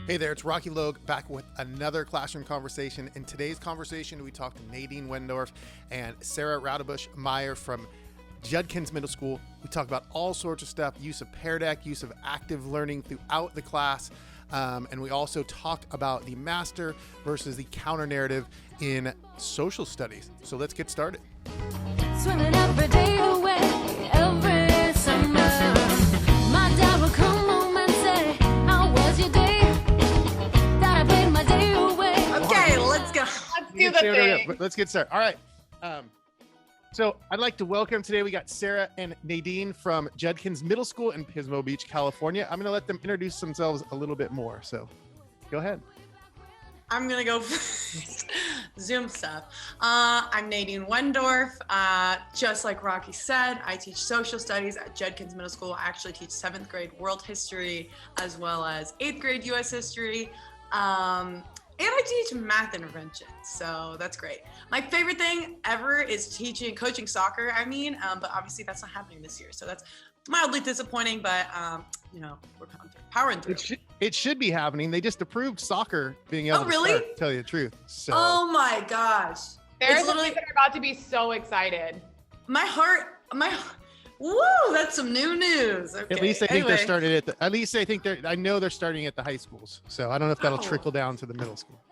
Hey there, it's Rocky Logue back with another classroom conversation. In today's conversation, we talked to Nadine Wendorff and Sara Roudebush Meyer from Judkins Middle School. We talk about all sorts of stuff, use of Pear Deck, use of active learning throughout the class. And we also talk about the master versus the counter narrative in social studies. So let's get started. Swimming every day away, every summer. My dad will come home and say, how was your day? That I played my day away. Okay, let's go. Let's do the thing. Let's get started. All right. So I'd like to welcome today, we got Sara and Nadine from Judkins Middle School in Pismo Beach, California. I'm going to let them introduce themselves a little bit more. So go ahead. I'm gonna go Zoom stuff. I'm Nadine Wendorff. Just like Rocky said, I teach social studies at Judkins Middle School. I actually teach 7th grade world history as well as 8th grade US history. And I teach math intervention, so that's great. My favorite thing ever is coaching soccer, but obviously that's not happening this year. So that's mildly disappointing, but we're powering through. It should be happening. They just approved soccer being able to really? start, tell you the truth. So. Oh my gosh. There's literally that are about to be so excited. My heart, woo, that's some new news. Okay. At least I think they're starting I know they're starting at the high schools. So I don't know if that'll trickle down to the middle school.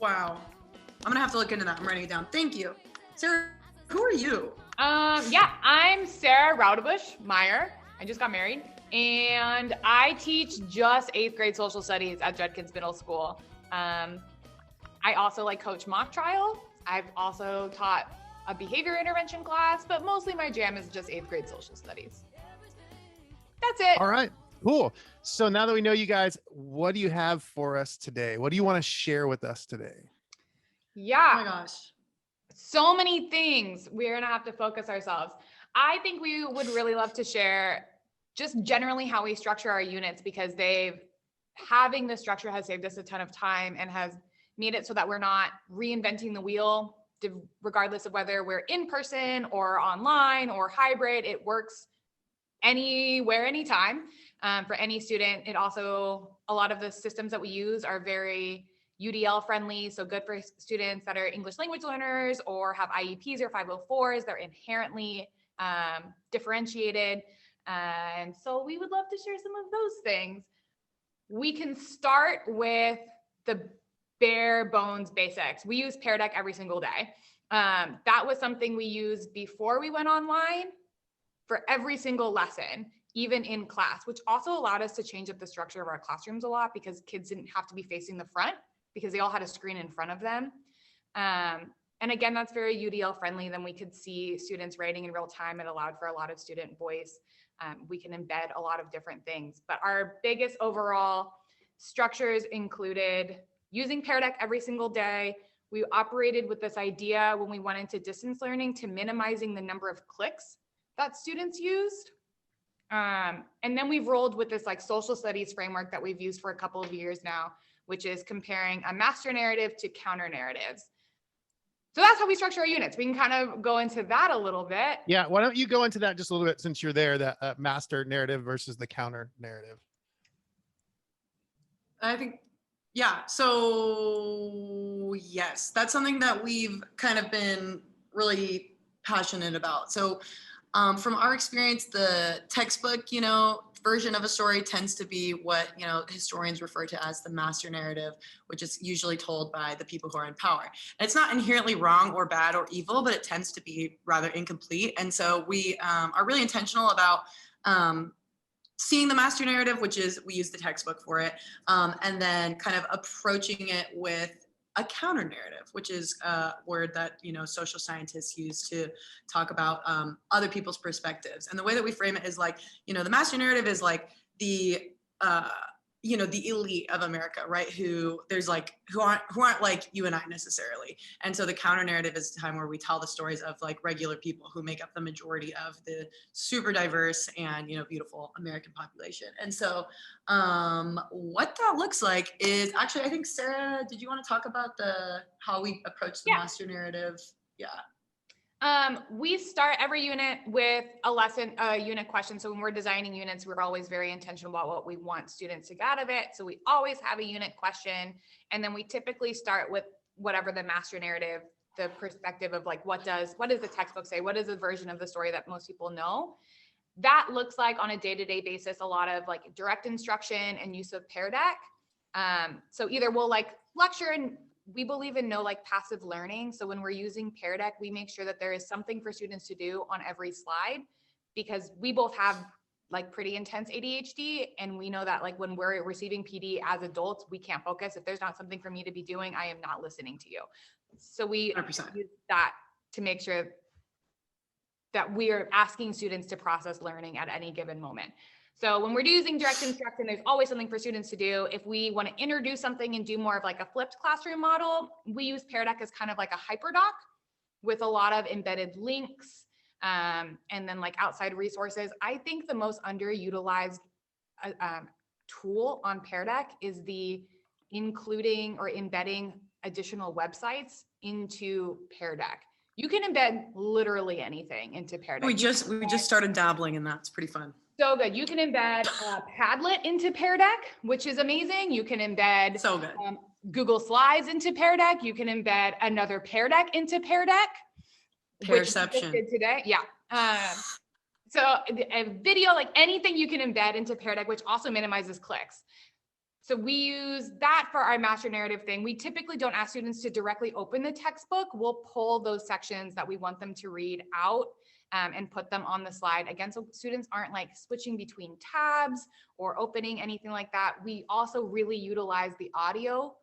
Wow. I'm gonna have to look into that. I'm writing it down. Thank you. Sara, who are you? I'm Sara Roudebush Meyer. I just got married. And I teach just 8th grade social studies at Judkins Middle School. I also coach mock trial. I've also taught a behavior intervention class, but mostly my jam is just 8th grade social studies. That's it. All right, cool. So now that we know you guys, what do you have for us today? What do you want to share with us today? Yeah. Oh my gosh. So many things. We're going to have to focus ourselves. I think we would really love to share just generally how we structure our units, because having this structure has saved us a ton of time and has made it so that we're not reinventing the wheel, regardless of whether we're in person or online or hybrid. It works anywhere, anytime, for any student. It also, a lot of the systems that we use are very UDL friendly, so good for students that are English language learners or have IEPs or 504s. They're inherently differentiated. And so we would love to share some of those things. We can start with the bare bones basics. We use Pear Deck every single day. That was something we used before we went online for every single lesson, even in class, which also allowed us to change up the structure of our classrooms a lot, because kids didn't have to be facing the front because they all had a screen in front of them. And again, that's very UDL friendly. Then we could see students writing in real time. It allowed for a lot of student voice. We can embed a lot of different things, but our biggest overall structures included using Pear Deck every single day. We operated with this idea when we went into distance learning to minimizing the number of clicks that students used. And then we've rolled with this social studies framework that we've used for a couple of years now, which is comparing a master narrative to counter narratives. So that's how we structure our units. We can kind of go into that a little bit. Yeah, why don't you go into that just a little bit, since you're there, that master narrative versus the counter narrative. I think, yeah. So yes, that's something that we've kind of been really passionate about. So from our experience, the textbook, version of a story tends to be what, historians refer to as the master narrative, which is usually told by the people who are in power. And it's not inherently wrong or bad or evil, but it tends to be rather incomplete. And so we are really intentional about seeing the master narrative, which is, we use the textbook for it, and then kind of approaching it with a counter narrative, which is a word that social scientists use to talk about other people's perspectives. And the way that we frame it is the master narrative is the the elite of America, right? Who aren't like you and I necessarily. And so the counter narrative is a time where we tell the stories of regular people who make up the majority of the super diverse and beautiful American population. And so what that looks like is actually, I think, Sara, did you want to talk about how we approach the master narrative? Yeah. We start every unit with a unit question. So when we're designing units, we're always very intentional about what we want students to get out of it. So we always have a unit question. And then we typically start with whatever the master narrative, the perspective of like, what does the textbook say? What is the version of the story that most people know? That looks like on a day-to-day basis, a lot of like direct instruction and use of Pear Deck. So either we'll like lecture, and we believe in no like passive learning. So when we're using Pear Deck, we make sure that there is something for students to do on every slide, because we both have like pretty intense ADHD. And we know that like when we're receiving PD as adults, we can't focus. If there's not something for me to be doing, I am not listening to you. So we 100%. use that to make sure that we are asking students to process learning at any given moment. So when we're using direct instruction, there's always something for students to do. If we want to introduce something and do more of like a flipped classroom model, we use Pear Deck as kind of like a hyperdoc with a lot of embedded links, and then like outside resources. I think the most underutilized tool on Pear Deck is the including or embedding additional websites into Pear Deck. You can embed literally anything into Pear Deck. We just started dabbling in that. It's pretty fun. So good. You can embed Padlet into Pear Deck, which is amazing. You can embed So good. Google Slides into Pear Deck. You can embed another Pear Deck into Pear Deck. which we just Pearception. did today. Yeah. So a video, like anything you can embed into Pear Deck, which also minimizes clicks. So we use that for our master narrative thing. We typically don't ask students to directly open the textbook. We'll pull those sections that we want them to read out and put them on the slide. Again, so students aren't like switching between tabs or opening anything like that. We also really utilize the audio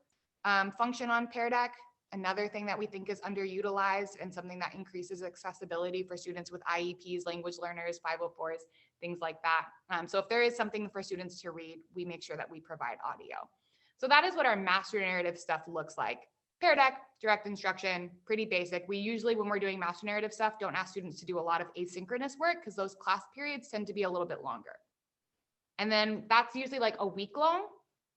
function on Pear Deck. Another thing that we think is underutilized and something that increases accessibility for students with IEPs, language learners, 504s, things like that. So if there is something for students to read, we make sure that we provide audio. So that is what our master narrative stuff looks like. Pear Deck, direct instruction, pretty basic. We usually, when we're doing master narrative stuff, don't ask students to do a lot of asynchronous work because those class periods tend to be a little bit longer. And then that's usually like a week long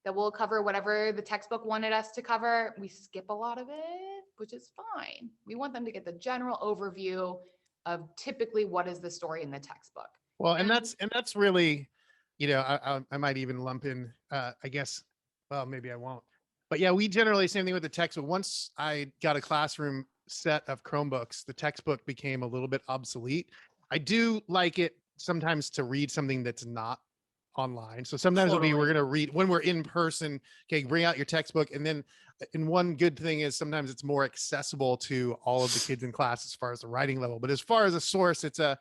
that we'll cover whatever the textbook wanted us to cover. We skip a lot of it, which is fine. We want them to get the general overview of typically what is the story in the textbook. Well, and that's really, you know, I might even lump in, I guess, well, maybe I won't. But yeah, we generally, same thing with the textbook. Once I got a classroom set of Chromebooks, the textbook became a little bit obsolete. I do like it sometimes to read something that's not online. So sometimes we're going to read when we're in person. Okay, bring out your textbook. And then, and one good thing is sometimes it's more accessible to all of the kids in class as far as the writing level. But as far as a source, it's a,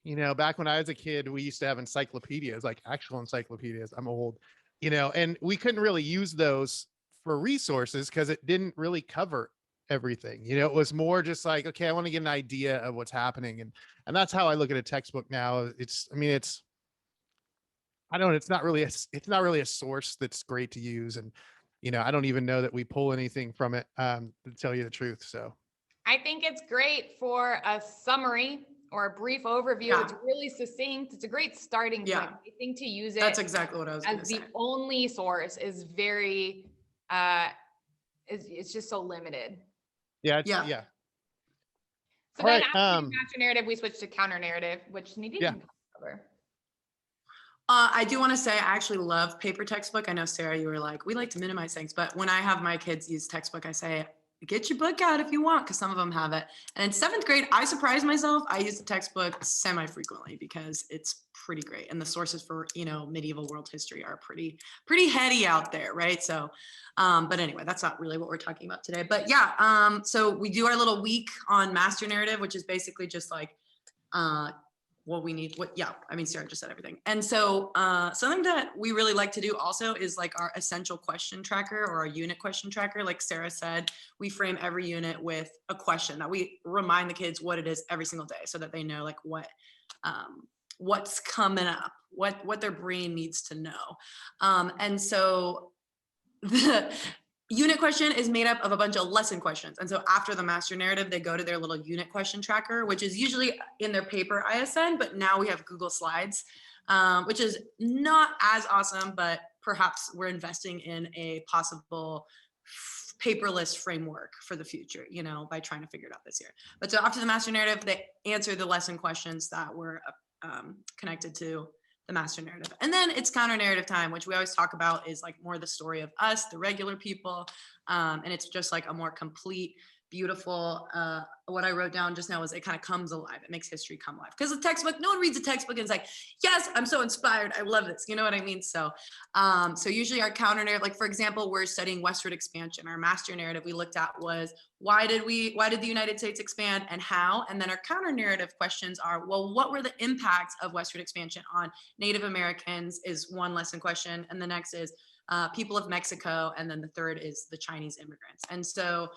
you know, back when I was a kid, we used to have encyclopedias, like actual encyclopedias. I'm old, you know, and we couldn't really use those for resources because it didn't really cover everything. You know, it was more just like, okay, I want to get an idea of what's happening. And that's how I look at a textbook now. It's, I mean, it's, I don't, it's not really a source that's great to use. And, you know, I don't even know that we pull anything from it, to tell you the truth. So I think it's great for a summary or a brief overview. Yeah. It's really succinct. It's a great starting point. Yeah. I think to use it That's exactly what I was going as to the say. only source is very, it's just so limited. yeah, it's, Yeah. yeah. So All then right, after master narrative, we switched to counter narrative, which Nadine Yeah. can cover. I do want to say I actually love paper textbook. I know, Sarah, you were like, we like to minimize things, but when I have my kids use textbook, I say, get your book out if you want, because some of them have it. And in 7th grade, I surprised myself. I use the textbook semi-frequently because it's pretty great. And the sources for, you know, medieval world history are pretty heady out there, right? So, but anyway, that's not really what we're talking about today. But yeah, so we do our little week on master narrative, which is basically just like, what we need, I mean, Sarah just said everything. And so something that we really like to do also is like our essential question tracker or our unit question tracker. Like Sarah said, we frame every unit with a question that we remind the kids what it is every single day so that they know like what's coming up, what their brain needs to know. And so the unit question is made up of a bunch of lesson questions. And so after the master narrative, they go to their little unit question tracker, which is usually in their paper ISN, but now we have Google Slides, which is not as awesome, but perhaps we're investing in a possible paperless framework for the future, you know, by trying to figure it out this year. But so after the master narrative, they answer the lesson questions that were connected to the master narrative. And then it's counter narrative time, which we always talk about is like more the story of us, the regular people. And it's just like a more complete, beautiful, what I wrote down just now is it kind of comes alive. It makes history come alive. Because the textbook, no one reads a textbook and it's like, yes, I'm so inspired. I love this. You know what I mean? So, so usually our counter narrative, like for example, we're studying westward expansion. Our master narrative we looked at was why did the United States expand and how? And then our counter narrative questions are, well, what were the impacts of westward expansion on Native Americans is one lesson question. And the next is people of Mexico, and then the third is the Chinese immigrants. And so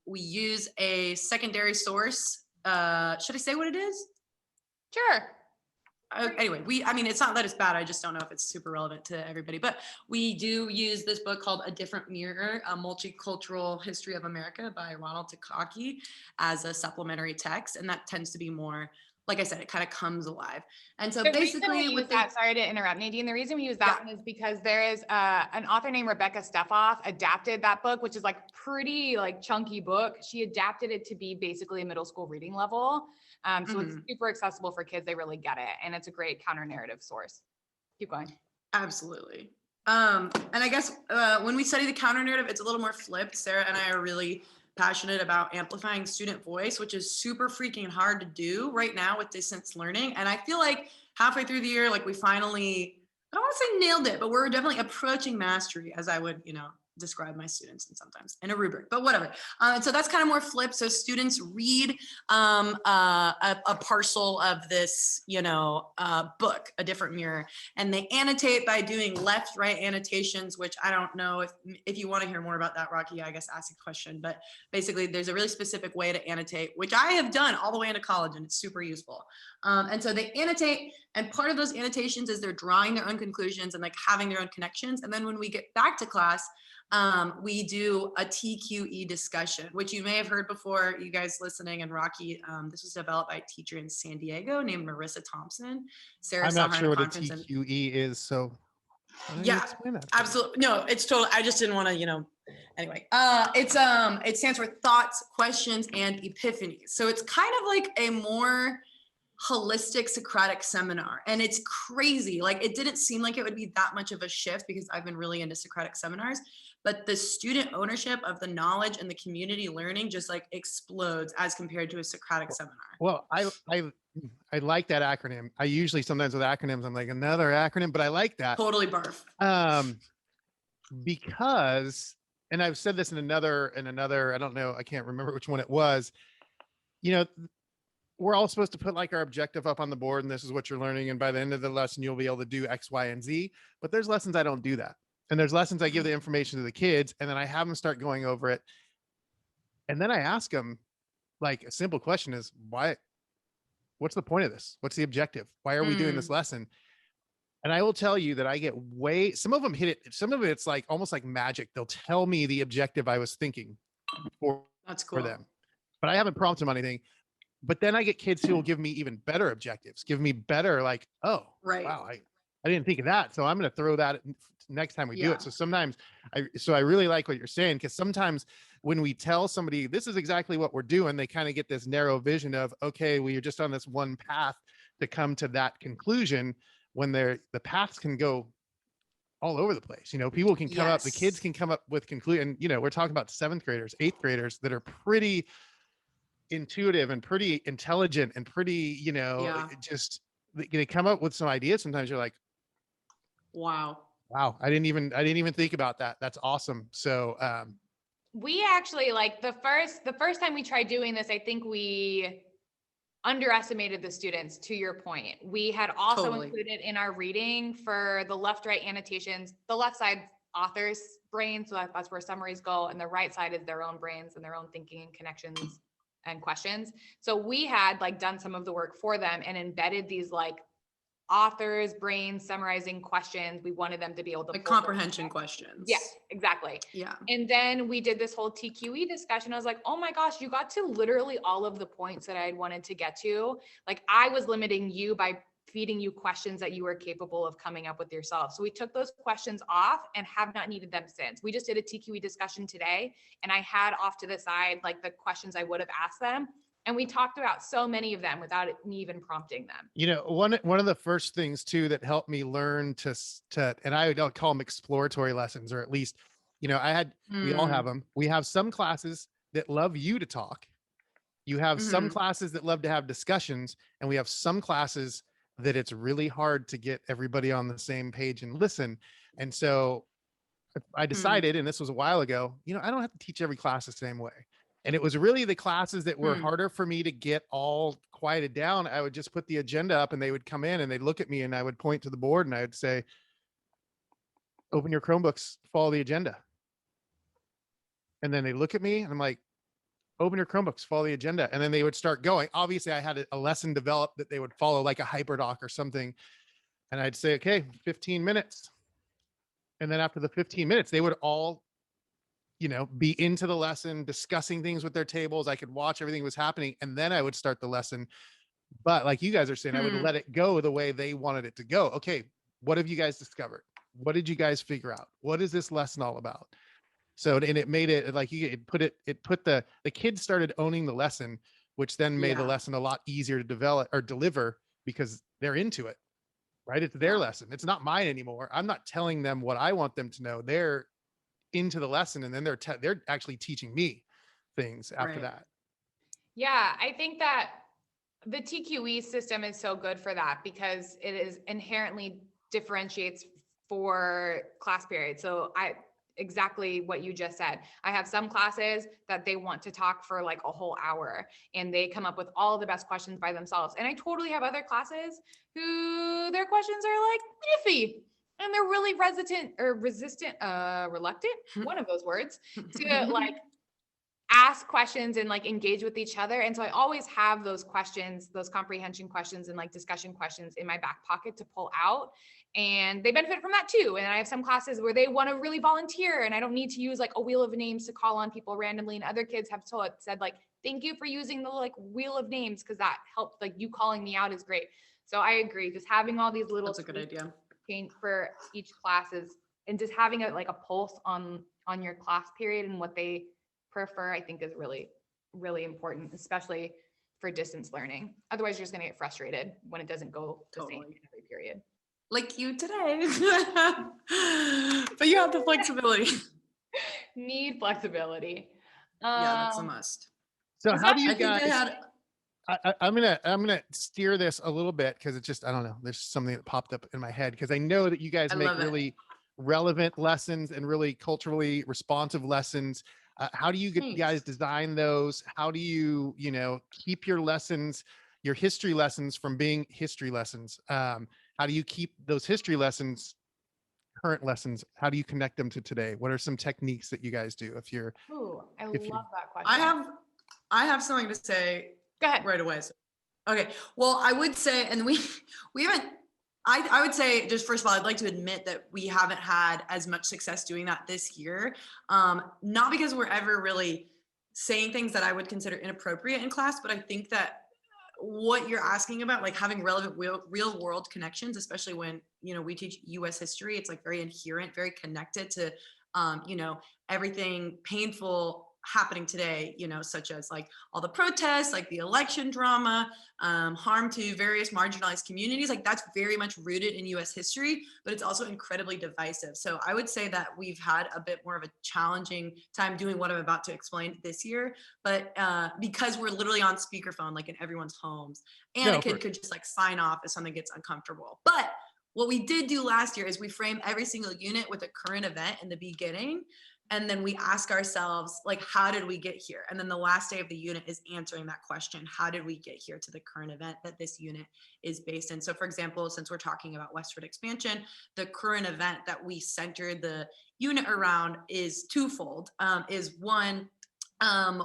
we use a secondary source. Should I say what it is? Sure. Anyway, I mean, it's not that it's bad. I just don't know if it's super relevant to everybody, but we do use this book called A Different Mirror, A Multicultural History of America by Ronald Takaki as a supplementary text. And that tends to be more, like I said, it kind of comes alive. And so The basically reason we use that, sorry to interrupt, Nadine, the reason we use that one is because there is an author named Rebecca Steffoff adapted that book, which is like pretty like chunky book. She adapted it to be basically a middle school reading level. So it's super accessible for kids. They really get it. And it's a great counter narrative source. Keep going. Absolutely. And I guess when we study the counter narrative, it's a little more flipped. Sarah and I are really passionate about amplifying student voice, which is super freaking hard to do right now with distance learning. And I feel like halfway through the year, like we finally, I don't want to say nailed it, but we're definitely approaching mastery, as I would, you know, describe my students and sometimes in a rubric, but whatever. And so that's kind of more flipped. So students read a parcel of this, you know, book, A Different Mirror, and they annotate by doing left-right annotations, which I don't know if you want to hear more about that, Rocky, I guess ask a question. But basically, there's a really specific way to annotate, which I have done all the way into college, and it's super useful. And so they annotate, and part of those annotations is they're drawing their own conclusions and like having their own connections. And then when we get back to class, we do a TQE discussion, which you may have heard before, you guys listening, and Rocky. This was developed by a teacher in San Diego named Marissa Thompson. Sarah I'm not sure what a TQE is, so yeah, absolutely. No, it's totally. I just didn't want to, you know. Anyway, it stands for thoughts, questions, and epiphanies. So it's kind of like a more holistic Socratic seminar, and it's crazy. Like it didn't seem like it would be that much of a shift because I've been really into Socratic seminars, but the student ownership of the knowledge and the community learning just like explodes as compared to a Socratic seminar. Well, I like that acronym. I usually sometimes with acronyms, I'm like another acronym, but I like that. Totally barf. Because, and I've said this in another, I don't know, I can't remember which one it was, you know, we're all supposed to put like our objective up on the board and this is what you're learning. And by the end of the lesson, you'll be able to do X, Y, and Z, but there's lessons I don't do that. And there's lessons I give the information to the kids and then I have them start going over it. And then I ask them like a simple question is what's the point of this? What's the objective? Why are we doing this lesson? And I will tell you that I get some of them hit it. Some of it's like almost like magic. They'll tell me the objective I was thinking for them, but I haven't prompted them on anything. But then I get kids who will give me even better objectives, give me better like, oh, wow, I didn't think of that. So I'm going to throw that next time we do it. So sometimes I really like what you're saying, because sometimes when we tell somebody this is exactly what we're doing, they kind of get this narrow vision of, okay, well, you're just on this one path to come to that conclusion, when the paths can go all over the place. You know, people can come up, the kids can come up with conclusion. You know, we're talking about 7th graders, 8th graders that are pretty intuitive and pretty intelligent and pretty, you know, just they come up with some ideas. Sometimes you're like, wow, I didn't even think about that. That's awesome. So we actually, like the first time we tried doing this, I think we underestimated the students, to your point. We had also included in our reading for the left right annotations, the left side author's brain, so that's where summaries go, and the right side is their own brains and their own thinking and connections and questions. So we had like done some of the work for them and embedded these like authors' brains summarizing questions. We wanted them to be able to like comprehension questions. Yeah, exactly. Yeah. And then we did this whole TQE discussion. I was like, oh my gosh, you got to literally all of the points that I wanted to get to. Like I was limiting you by feeding you questions that you were capable of coming up with yourself. So we took those questions off and have not needed them since. We just did a TQE discussion today, and I had off to the side like the questions I would have asked them. And we talked about so many of them without me even prompting them. You know, one of the first things too that helped me learn to and I don't call them exploratory lessons, or at least, you know, we all have them. We have some classes that love you to talk. You have some classes that love to have discussions, and we have some classes that it's really hard to get everybody on the same page and listen. And so I decided, and this was a while ago, you know, I don't have to teach every class the same way. And it was really the classes that were harder for me to get all quieted down. I would just put the agenda up, and they would come in and they'd look at me, and I would point to the board and I would say, open your Chromebooks, follow the agenda. And then they look at me and I'm like, open your Chromebooks, follow the agenda. And then they would start going. Obviously I had a lesson developed that they would follow, like a hyperdoc or something. And I'd say, okay, 15 minutes. And then after the 15 minutes, they would all, you know, be into the lesson, discussing things with their tables. I could watch everything was happening. And then I would start the lesson. But like you guys are saying, I would let it go the way they wanted it to go. Okay, what have you guys discovered? What did you guys figure out? What is this lesson all about? So, and it made it like it put the kids started owning the lesson, which then made the lesson a lot easier to develop or deliver because they're into it, right? It's their lesson. It's not mine anymore. I'm not telling them what I want them to know. They're into the lesson, and then they're actually teaching me things after that. Yeah, I think that the TQE system is so good for that because it is inherently differentiates for class periods. So exactly what you just said. I have some classes that they want to talk for like a whole hour and they come up with all the best questions by themselves. And I totally have other classes who their questions are like iffy and they're really reluctant, one of those words, to like ask questions and like engage with each other. And so I always have those questions, those comprehension questions and like discussion questions in my back pocket to pull out. And they benefit from that too. And I have some classes where they want to really volunteer and I don't need to use like a wheel of names to call on people randomly. And other kids have said like, thank you for using the like wheel of names because that helped, like you calling me out is great. So I agree. Just having all these little That's a good idea for each class is, and just having like a pulse on your class period and what they prefer, I think is really, really important, especially for distance learning. Otherwise you're just going to get frustrated when it doesn't go the same in every period. Like you today. But you have the flexibility. Need flexibility. Yeah, that's a must. So how do you guys, I'm gonna steer this a little bit because it's just, I don't know, there's something that popped up in my head because I know that you guys make really relevant lessons and really culturally responsive lessons. How do you guys design those? How do you, keep your lessons, your history lessons from being history lessons? How do you keep those history lessons, current lessons? How do you connect them to today? What are some techniques that you guys do? I love that question. I have something to say. Go ahead. Right away. Okay. Well, I would say, and we haven't, I would say just first of all, I'd like to admit that we haven't had as much success doing that this year. Not because we're ever really saying things that I would consider inappropriate in class, but I think that what you're asking about, like having relevant real world connections, especially when, we teach US history, it's like very inherent, very connected to, everything painful happening today, such as like all the protests, like the election drama, harm to various marginalized communities, like that's very much rooted in US history, but it's also incredibly divisive. So I would say that we've had a bit more of a challenging time doing what I'm about to explain this year, but because we're literally on speakerphone, like in everyone's homes, and a kid could just like sign off if something gets uncomfortable. But what we did do last year is we frame every single unit with a current event in the beginning. And then we ask ourselves, like, how did we get here? And then the last day of the unit is answering that question. How did we get here to the current event that this unit is based in? So for example, since we're talking about westward expansion, the current event that we centered the unit around is twofold. Is one,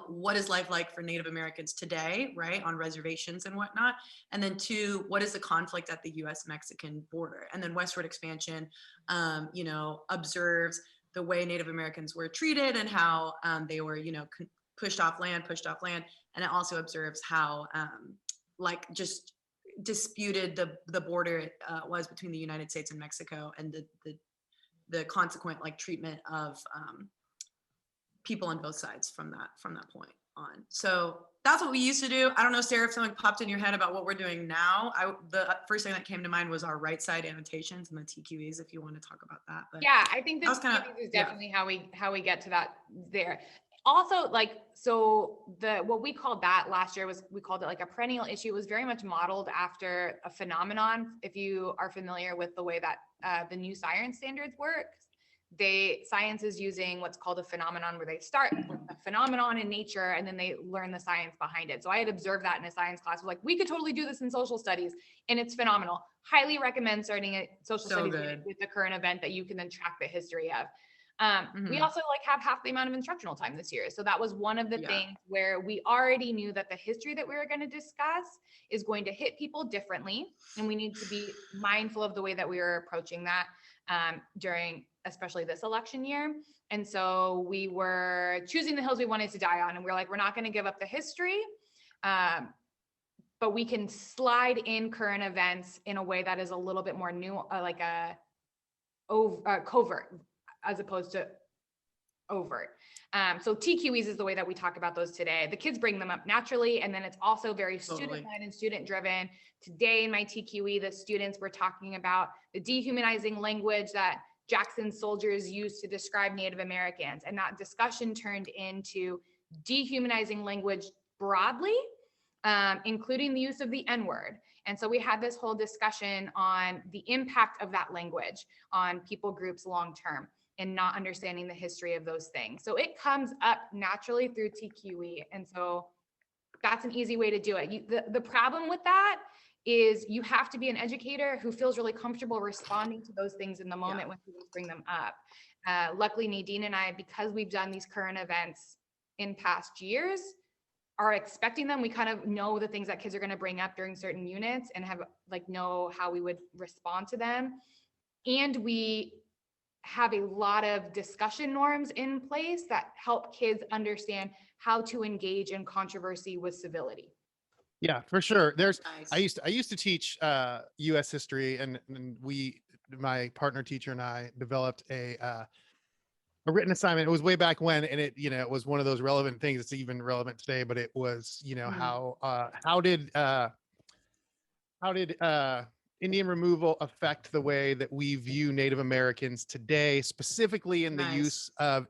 what is life like for Native Americans today, right, on reservations and whatnot? And then two, what is the conflict at the US-Mexican border? And then westward expansion, observes the way Native Americans were treated and how they were, pushed off land. And it also observes how, just disputed the border was between the United States and Mexico, and the consequent like treatment of people on both sides from that point on. So that's what we used to do. I don't know, Sarah, if something popped in your head about what we're doing now. The first thing that came to mind was our right side annotations and the TQEs, if you want to talk about that. But yeah, I think that was this is definitely how we get to that there. Also, like, so what we called that last year was, we called it like a perennial issue. It was very much modeled after a phenomenon. If you are familiar with the way that the new science standards work, science is using what's called a phenomenon, where they start with a phenomenon in nature and then they learn the science behind it. So I had observed that in a science class. Like, we could totally do this in social studies, and it's phenomenal. Highly recommend starting a social studies unit with the current event that you can then track the history of. We also like have half the amount of instructional time this year. So that was one of the things where we already knew that the history that we were going to discuss is going to hit people differently. And we need to be mindful of the way that we were approaching that during especially this election year. And so we were choosing the hills we wanted to die on. And we're like, we're not going to give up the history, but we can slide in current events in a way that is a little bit more new, like covert, as opposed to overt. So TQEs is the way that we talk about those today. The kids bring them up naturally, and then it's also very student-led and student-driven. Today in my TQE, the students were talking about the dehumanizing language that Jackson's soldiers used to describe Native Americans. And that discussion turned into dehumanizing language broadly, including the use of the N-word. And so we had this whole discussion on the impact of that language on people groups long-term, and not understanding the history of those things. So it comes up naturally through TQE. And so that's an easy way to do it. The problem with that is you have to be an educator who feels really comfortable responding to those things in the moment when people bring them up. Luckily, Nadine and I, because we've done these current events in past years, are expecting them. We kind of know the things that kids are going to bring up during certain units and know how we would respond to them. And we have a lot of discussion norms in place that help kids understand how to engage in controversy with civility. Yeah, for sure. I used to teach U.S. history, and my partner teacher and I developed a written assignment. It was way back when, and it was one of those relevant things. It's even relevant today, but it was, how did Indian removal affect the way that we view Native Americans today, specifically in the use of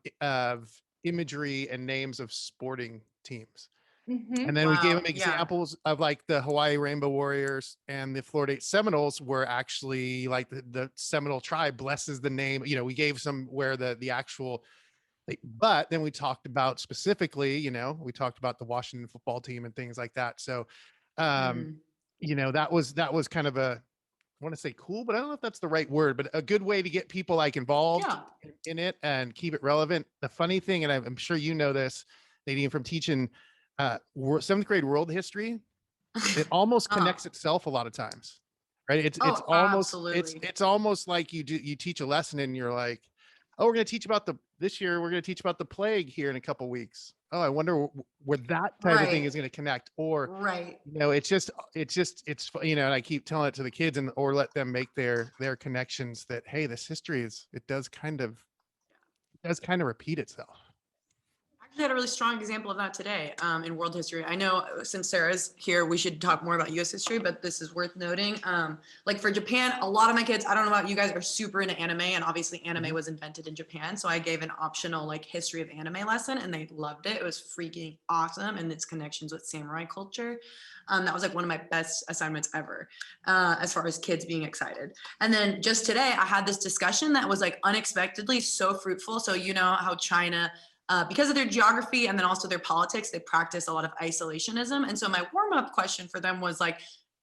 imagery and names of sporting teams? Mm-hmm. And then we gave them examples of like the Hawaii Rainbow Warriors and the Florida Seminoles, were actually like the Seminole tribe blesses the name. We gave some where the actual, but then we talked about specifically, we talked about the Washington football team and things like that. So, that was kind of I want to say cool, but I don't know if that's the right word, but a good way to get people like involved in it and keep it relevant. The funny thing, and I'm sure you know this, Nadine, from teaching 7th grade world history, it almost connects itself a lot of times, right? It's almost it's almost like you teach a lesson and you're like, oh, we're going to teach about this year we're going to teach about the plague here in a couple weeks. Oh, I wonder where that type of thing is going to connect. Or it's and I keep telling it to the kids or let them make their connections that, hey, this history does kind of repeat itself. I had a really strong example of that today in world history. I know since Sarah's here, we should talk more about U.S. history, but this is worth noting. Like for Japan, a lot of my kids, I don't know about you guys, are super into anime, and obviously anime was invented in Japan. So I gave an optional like history of anime lesson, and they loved it. It was freaking awesome, and its connections with samurai culture. That was like one of my best assignments ever, as far as kids being excited. And then just today, I had this discussion that was like unexpectedly so fruitful. So you know how China, because of their geography and then also their politics, they practice a lot of isolationism. And so my warm-up question for them was like,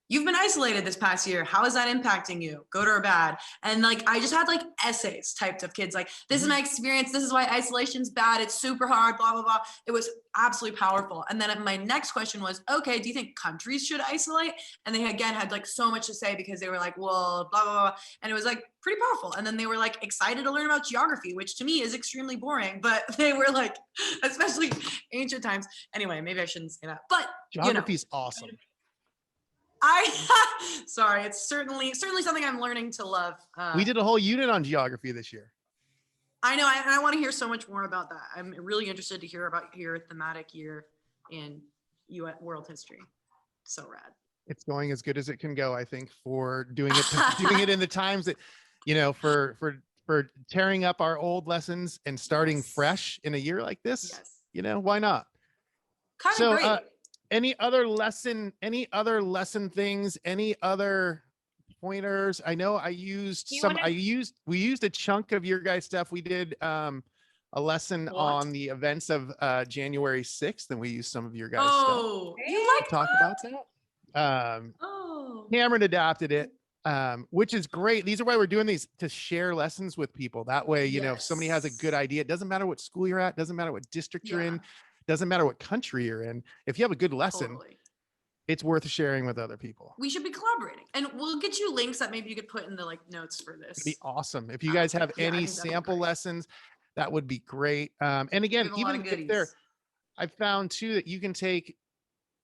you've been isolated this past year. How is that impacting you, good or bad? And like, I just had like essays typed of kids like, this is my experience. This is why isolation's bad. It's super hard, blah, blah, blah. It was absolutely powerful. And then my next question was, okay, do you think countries should isolate? And they again had like so much to say because they were like, well, blah, blah, blah. And it was like pretty powerful. And then they were like excited to learn about geography, which to me is extremely boring, but they were like, especially ancient times. Anyway, maybe I shouldn't say that, but geography's awesome. Sorry, it's certainly something I'm learning to love. We did a whole unit on geography this year. I know, and I want to hear so much more about that. I'm really interested to hear about your thematic year in US world history. So rad. It's going as good as it can go, I think, for doing it in the times that, for tearing up our old lessons and starting fresh in a year like this. Yes. Why not? Kind of great. Any other lesson things, any other pointers? I know we used a chunk of your guys' stuff. We did a lesson on the events of January 6th, and we used some of your guys' stuff. Oh, you like talk about that? Cameron adapted it, which is great. These are why we're doing these, to share lessons with people. That way, if somebody has a good idea, it doesn't matter what school you're at, doesn't matter what district you're in, doesn't matter what country you're in. If you have a good lesson, it's worth sharing with other people. We should be collaborating, and we'll get you links that maybe you could put in the notes for this. It'd be awesome. If you guys have any sample lessons, that would be great. And again, even if they're, I found too that you can take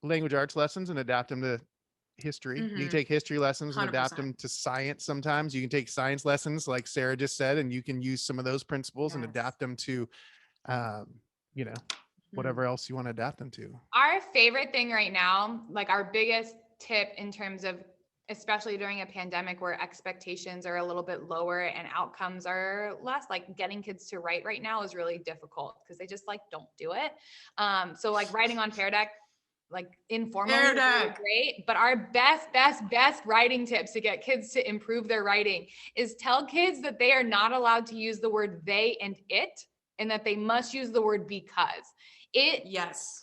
language arts lessons and adapt them to history. You can take history lessons and 100%. adapt them to science. Sometimes you can take science lessons like Sarah just said, and you can use some of those principles and adapt them to, whatever else you want to adapt them to. Our favorite thing right now, like our biggest tip in terms of, especially during a pandemic where expectations are a little bit lower and outcomes are less, like getting kids to write right now is really difficult because they just don't do it. So like writing on Pear Deck, like informally is really great, but our best writing tips to get kids to improve their writing is tell kids that they are not allowed to use the word they and it, and that they must use the word because.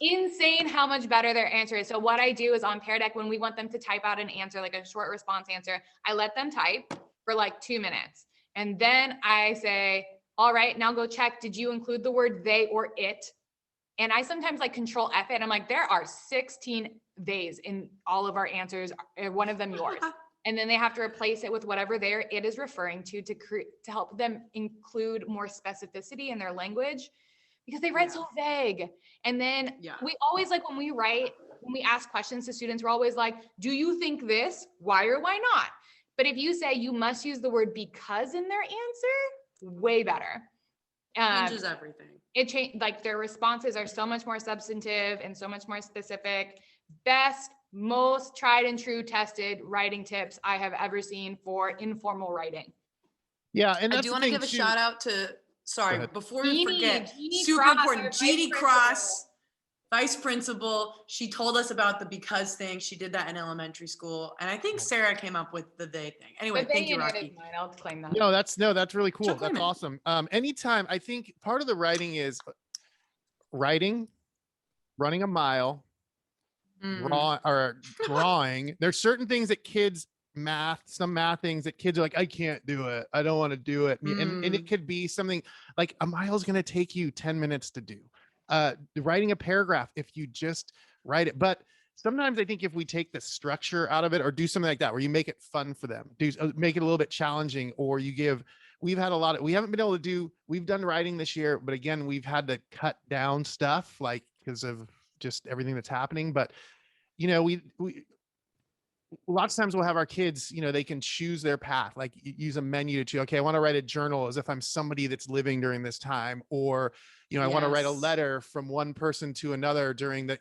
Insane how much better their answer is. So what I do is on Pear Deck, when we want them to type out an answer, like a short response answer, I let them type for like 2 minutes. And then I say, all right, now go check. Did you include the word they or it? And I sometimes control F it. I'm like, there are 16 theys in all of our answers. One of them yours. And then they have to replace it with whatever it is referring to help them include more specificity in their language, because they write so vague. And then we always when we ask questions to students, we're always like, do you think this? Why or why not? But if you say you must use the word because in their answer, way better. Changes everything. It changed, their responses are so much more substantive and so much more specific. Best, most tried and true tested writing tips I have ever seen for informal writing. Yeah, and I do want to give a shout out to, before we forget, Jeannie super Cross, important, Jeannie Cross, vice principal. She told us about the because thing. She did that in elementary school. And I think Sarah came up with the they thing. Anyway, thank you, Rocky. I'll claim that. No, that's really cool. That's awesome. Anytime, I think part of the writing is writing, running a mile, drawing. There's certain things that kids some math things that kids are like, I can't do it. I don't want to do it. And it could be something like a mile is going to take you 10 minutes to do. Writing a paragraph, if you just write it. But sometimes I think if we take the structure out of it or do something like that, where you make it fun for them, make it a little bit challenging, or we've done writing this year, but again, we've had to cut down stuff because of just everything that's happening. But, we lots of times we'll have our kids, they can choose their path, use a menu to choose. Okay, I want to write a journal as if I'm somebody that's living during this time, or, I want to write a letter from one person to another during the,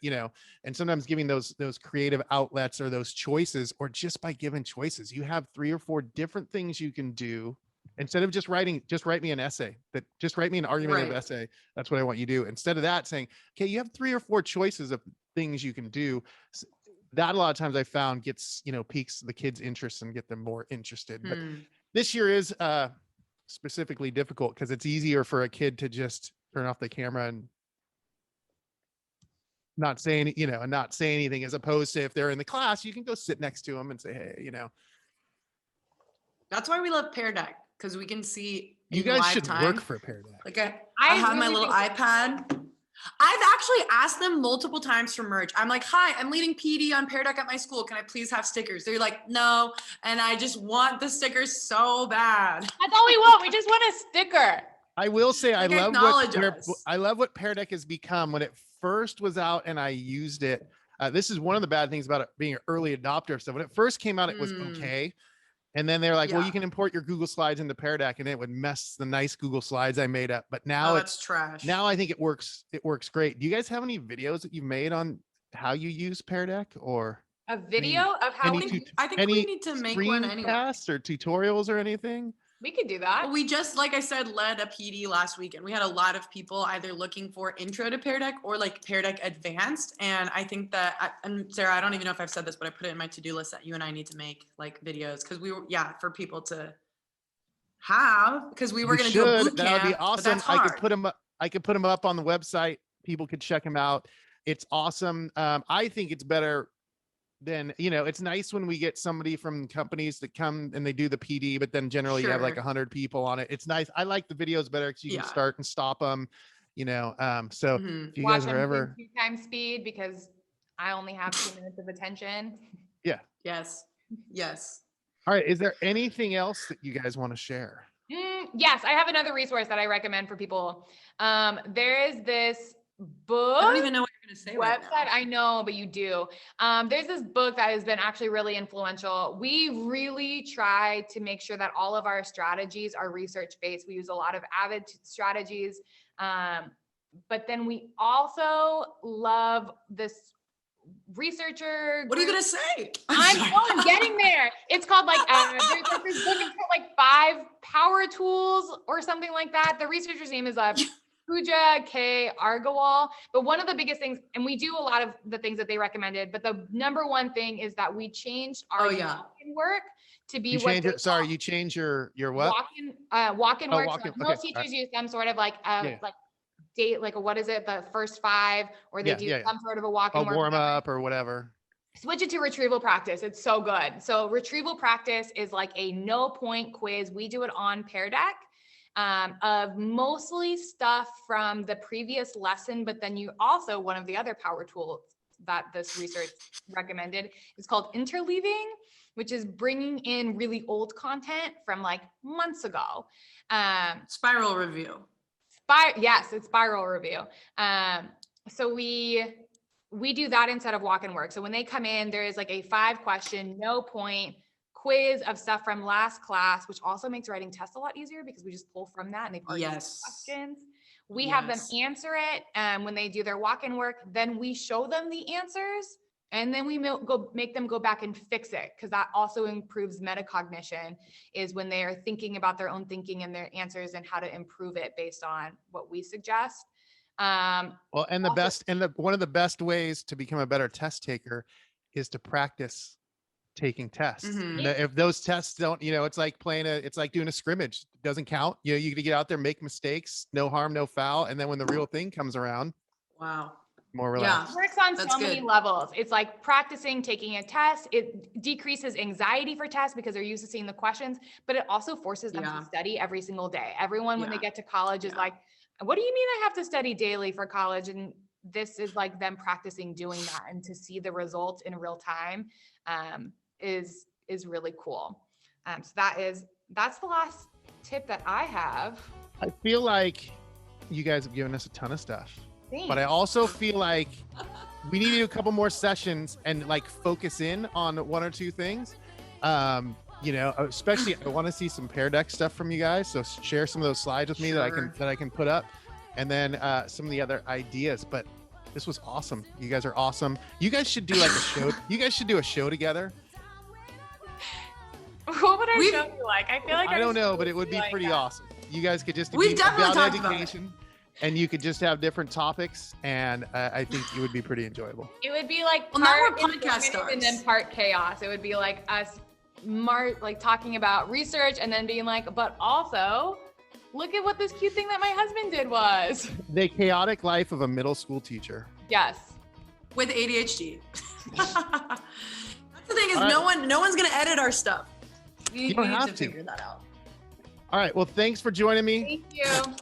and sometimes giving those creative outlets or those choices, or just by giving choices, you have 3 or 4 different things you can do. Instead of just write me an essay, just write me an argumentative essay. That's what I want you to do. Instead of that, saying, okay, you have 3 or 4 choices of things you can do. That a lot of times I found gets, piques the kids' interest and get them more interested. But this year is specifically difficult because it's easier for a kid to just turn off the camera and not say anything, as opposed to if they're in the class, you can go sit next to them and say, hey, That's why we love Pear Deck, because we can see you guys should work for Pear Deck. I have my little iPad. I've actually asked them multiple times for merch. I'm like, hi, I'm leading PD on Pear Deck at my school. Can I please have stickers? They're like, no. And I just want the stickers so bad. That's all we want. We just want a sticker. I will say, I love what Pear Deck has become. When it first was out and I used it, This is one of the bad things about it being an early adopter. So when it first came out, it was okay. And then they're like, well, you can import your Google Slides into Pear Deck, and it would mess the nice Google Slides I made up. But now it's trash. Now I think it works. It works great. Do you guys have any videos that you've made on how you use Pear Deck, or a video of how I think we need to make one anyway. Or tutorials or anything? We could do that. Well, we just, like I said, led a PD last week, and we had a lot of people either looking for intro to Pear Deck or like Pear Deck advanced. And I think that, and Sarah, I don't even know if I've said this, but I put it in my to-do list that you and I need to make like videos, because we were, for people to have, because we were going to do a boot camp. That would be awesome. That's hard. I could put them up on the website. People could check them out. It's awesome. I think it's better than, it's nice when we get somebody from companies that come and they do the PD, but then generally you have like 100 people on it. It's nice. I like the videos better because you can start and stop them, so if you Watch guys are ever 2x speed, because I only have 2 minutes of attention. Yeah. Yes. All right. Is there anything else that you guys want to share? Yes, I have another resource that I recommend for people. There is this book. I don't even know what you're going to say. Website, right now. I know, but you do. There's this book that has been actually really influential. We really try to make sure that all of our strategies are research-based. We use a lot of Avid strategies. But then we also love this researcher. What are you going to say? I'm getting there. It's called like, there's like this book, it's called like 5 Power Tools or something like that. The researcher's name is Pooja K. Argawal. But one of the biggest things, and we do a lot of the things that they recommended, but the number one thing is that we changed our walk-in work to be you change it. Sorry, you change your what? Walk-in work. Walk-in. So most teachers use some sort of like date, like what is it, the first 5, or they do some sort of a walk-in work. Warm up or whatever. Switch it to retrieval practice. It's so good. So retrieval practice is like a no-point quiz. We do it on Pear Deck. Of mostly stuff from the previous lesson, but then you also, one of the other power tools that this research recommended is called interleaving, which is bringing in really old content from like months ago. Spiral review. Yes, it's spiral review. So we do that instead of walk and work. So when they come in, there is like a 5-question, no point quiz of stuff from last class, which also makes writing tests a lot easier because we just pull from that and they've already questions. We have them answer it, and when they do their walk-in work, then we show them the answers, and then we make them go back and fix it, because that also improves metacognition, is when they are thinking about their own thinking and their answers and how to improve it based on what we suggest. Well, and one of the best ways to become a better test taker is to practice taking tests. If those tests don't, it's like it's like doing a scrimmage. It doesn't count. You got to get out there, make mistakes, no harm, no foul. And then when the real thing comes around, more relaxed. It works on so many levels. It's like practicing taking a test. It decreases anxiety for tests because they're used to seeing the questions, but it also forces them to study every single day. Everyone, when they get to college, is like, what do you mean I have to study daily for college? And this is like them practicing doing that, and to see the results in real time is really cool. So that's the last tip that I have. I feel like you guys have given us a ton of stuff. Thanks. But I also feel like we need to do a couple more sessions and like focus in on 1 or 2 things. Especially I want to see some Pear Deck stuff from you guys. So share some of those slides with me that I can put up, and then some of the other ideas. But this was awesome. You guys are awesome. You guys should do like a show. You guys should do a show together. What would our show be like? I feel like I don't know, but it would be pretty awesome. You guys could just We've definitely about talked education, and you could just have different topics, and I think it would be pretty enjoyable. It would be like now we're part podcast stars. and then part chaos. It would be like us like talking about research and then being like, but also look at what this cute thing that my husband did was. The chaotic life of a middle school teacher. Yes. With ADHD. That's the thing is, no one's gonna edit our stuff. We need to figure that out. All right. Well, thanks for joining me. Thank you.